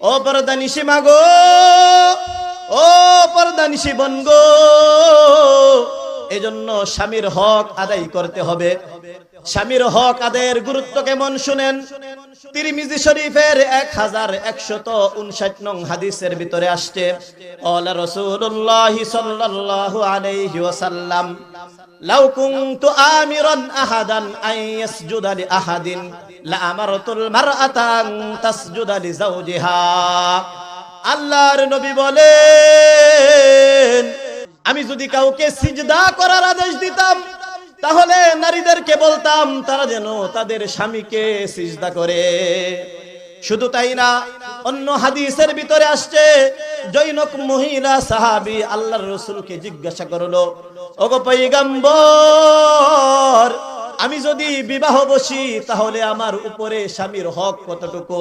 ও পর্দানিশি মাগো, ও পর্দানিশি বনগো, এজন্য স্বামীর হক আদায় করতে হবে। স্বামীর হক আদায়ের গুরুত্ব কেমন শুনেন। তিরমিজি শরীফের 1159 নং হাদিসের ভিতরে আসছে, ক্বালা রাসূলুল্লাহ সাল্লাল্লাহু আলাইহি ওয়াসাল্লাম, লাউ কুনতু আমিরান আহাদান আন ইয়াসজুদা লি আহাদিন লা আমারতুল মারআতা আন তাসজুদা লি যাওজিহা। আল্লাহর নবী বলেন, আমি যদি কাউকে সিজদা করার আদেশ দিতাম তাহলে নারীদেরকে বলতাম তারা যেন তাদের স্বামীকে সিজদা করে। শুধু তাই না, অন্য হাদিসের ভিতরে আসছে, জৈনক মহিলা সাহাবী আল্লাহর রাসূলকে জিজ্ঞাসা করলো, ওগো পয়গম্বর, আমি যদি বিবাহ বসি তাহলে আমার উপরে স্বামীর হক কতটুকু?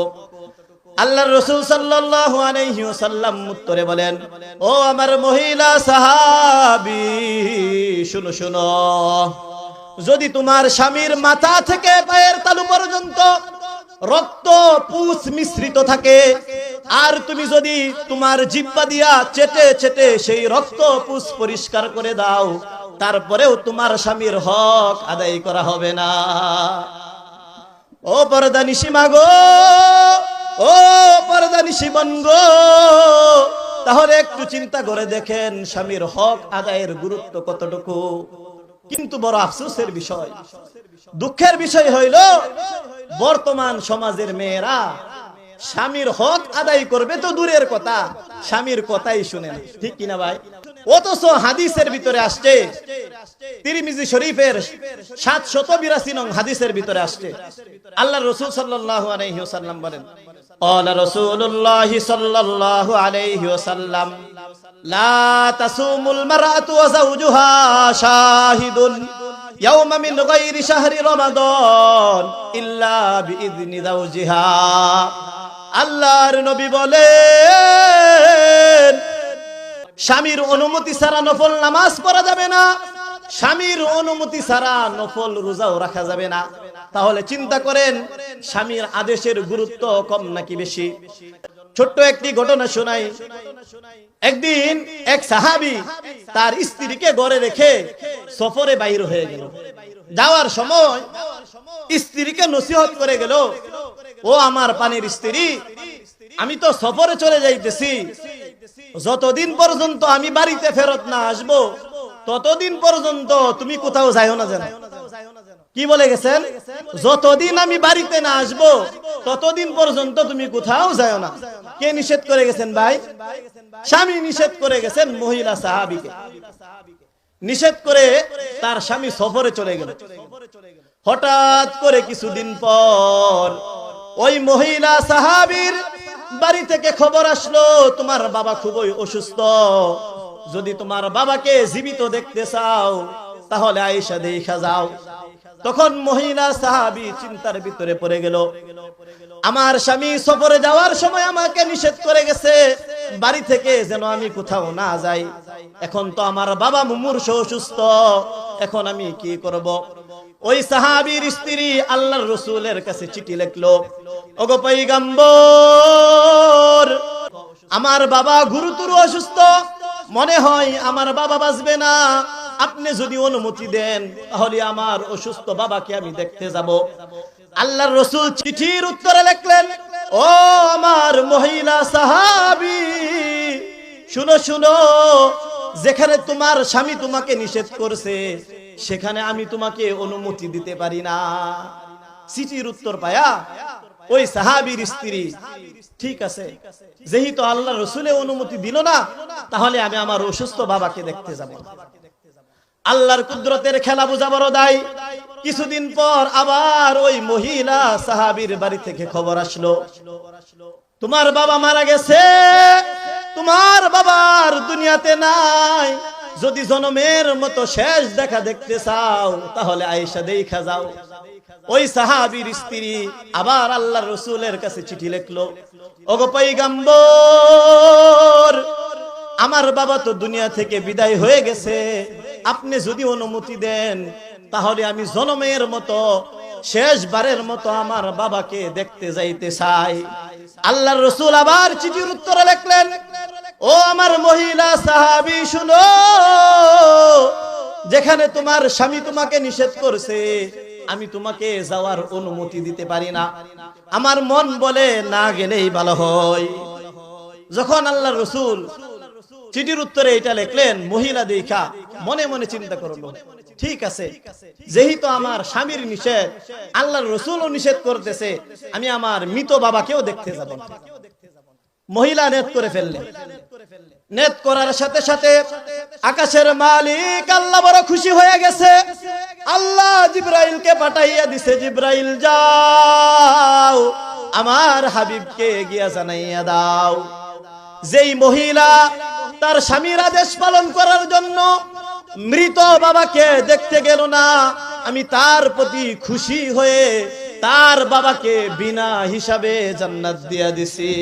আল্লাহর রাসূল সাল্লাল্লাহু আলাইহি ওয়াসাল্লাম উত্তরে বলেন, ও আমার মহিলা সাহাবী, শুনো শুনো, যদি তোমার স্বামীর মাথা থেকে পায়ের তালু পর্যন্ত রক্ত পুষ মিশ্রিত থাকে, আর তুমি যদি তোমার জিহ্বা দিয়া চেটে চেটে সেই রক্ত পুষ পরিষ্কার করে দাও, তারপরেও তোমার স্বামীর হক আদায় করা হবে না। ও পর্দানিশি মাগো, ও পর্দানিশি বনগো, তাহলে একটু চিন্তা করে দেখেন স্বামীর হক আদায়ের গুরুত্ব কতটুকু। কিন্তু বড় আফসোসের বিষয়, দুঃখের বিষয় হইল বর্তমান সমাজের মেয়েরা স্বামীর হক আদায় করবে তো দূরের কথা, স্বামীর কথাই শুনে না। ঠিক কিনা ভাই? অথচ হাদিসের ভিতরে আসছে, তিরমিজি শরীফের 782 নং হাদিসের ভিতরে আসছে, আল্লাহর রাসূল সাল্লাল্লাহু আলাইহি ওয়াসাল্লাম বলেন, ক্বালা রাসূলুল্লাহ সাল্লাল্লাহু আলাইহি ওয়াসাল্লাম, লা তাসুমুল মারআতু ওয়া যাওজুহা শাহিদুন ইয়াওমা মিন গায়রি শাহরি রমাদান ইল্লা বিইذনি যাওজিহা। আল্লাহর নবী বলেন, স্বামীর অনুমতি ছাড়া নফল নামাজ পড়া যাবে না, স্বামীর অনুমতি ছাড়া নফল রোজাও রাখা যাবে না। তাহলে চিন্তা করেন স্বামীর আদেশের গুরুত্ব কম নাকি বেশি? ছোট্ট একটি ঘটনা শোনাই। একদিন এক সাহাবী তার স্ত্রীকে ঘরে রেখে সফরে বাইর হয়ে গেল। যাওয়ার সময় স্ত্রীকে নসিহত করে গেল, ও আমার পানির স্ত্রী, আমি তো সফরে চলে যাইতেছি, যতদিন পর্যন্ত আমি বাড়িতে ফেরত না আসবো ততদিন পর্যন্ত তুমি কোথাও যাইও না। জানো কি বলে গেছেন? যতদিন আমি বাড়িতে না আসবো ততদিন পর্যন্ত তুমি কোথাও যাইও না। কে নিষেধ করে গেছেন ভাই? স্বামী নিষেধ করে গেছেন মহিলা সাহাবীকে। নিষেধ করে তার স্বামী সফরে চলে গেল। হঠাৎ করে কিছুদিন পর ওই মহিলা সাহাবীর বাড়ি থেকে খবর আসলো, তোমার বাবা খুবই অসুস্থ, যদি তোমার বাবাকে জীবিত দেখতে চাও তাহলে আয়েশা দেখা যাও। তখন মহিলা সাহাবী চিন্তার ভিতরে পড়ে গেল, আমার স্বামী সফরে যাওয়ার সময় আমাকে নিষেধ করে গেছে বাড়ি থেকে যেন আমি কোথাও না যাই, এখন তো আমার বাবা মুমূর্ষু অসুস্থ, এখন আমি কি করব? ওই সাহাবীর স্ত্রী আল্লাহর রাসূলের কাছে চিঠি লিখলো, ওগো পয়গম্বর, আমার বাবা গুরুতর অসুস্থ, মনে হয় আমার বাবা বাঁচবে না, আপনি যদি অনুমতি দেন তাহলে আমার অসুস্থ বাবাকে আমি দেখতে যাব। আল্লাহর রাসূল চিঠির উত্তরে লিখলেন, ও আমার মহিলা সাহাবী, শুনো শুনো, যেখানে তোমার স্বামী তোমাকে নিষেধ করছে সেখানে আমি তোমাকে অনুমতি দিতে পারি না। চিঠির উত্তর পায়া ওই সাহাবীর স্ত্রী, ঠিক আছে, যেহেতু আল্লাহর রাসূল অনুমতি দিল না, তাহলে আমি আমার অসুস্থ বাবাকে দেখতে যাব। আল্লাহর কুদরতের খেলা বোঝা বড় দায়। কিছুদিন পর আবার ওই মহিলা সাহাবীর বাড়ি থেকে খবর আসলো, তোমার বাবা মারা গেছে, তোমার বাবার দুনিয়াতে নাই, যদি জনমের মতো শেষ দেখা দেখতে চাও তাহলে আয়েশা দেখা যাও। ওই সাহাবীর স্ত্রী আবার আল্লাহর রাসূলের কাছে চিঠি লিখলো, ওগো পয়গম্বর, আমার বাবা তো দুনিয়া থেকে বিদায় হয়ে গেছে, আপনি যদি অনুমতি দেন তাহলে আমি জনমের মতো শেষবারের মতো আমার বাবাকে দেখতে যাইতে চাই। আল্লাহর রাসূল আবার চিঠির উত্তরে লিখলেন, ও আমার মহিলা সাহাবী শুনো, যেখানে তোমার স্বামী তোমাকে নিষেধ করছে আমি তোমাকে যাওয়ার অনুমতি দিতে পারি না, আমার মন বলে না গেলেই ভালো হয়। যখন আল্লাহর রাসূল চিঠির উত্তরে এটা লিখলেন, মহিলা দেখা মনে মনে চিন্তা করলো, ঠিক আছে, যেহেতু আমার স্বামীর নিষেধ, আল্লাহর রাসূলও নিষেধ করতেছে, আমি আমার মৃত বাবাকেও দেখতে যাব না। মহিলা নেত করে ফেললেন। নেত করার সাথে সাথে আকাশের মালিক আল্লাহ বড় খুশি হয়ে গেছে। আল্লাহ জিবরাইলকে পাঠাইয়া দিছে, জিবরাইল যাও আমার হাবিবকে গিয়া জানাইয়া দাও, যেই মহিলা তার স্বামীর আদেশ পালন করার জন্য মৃত বাবাকে দেখতে গেল না, আমি তার প্রতি খুশি হয়ে তার বাবাকে বিনা হিসাবে জান্নাত দিয়া দিছি।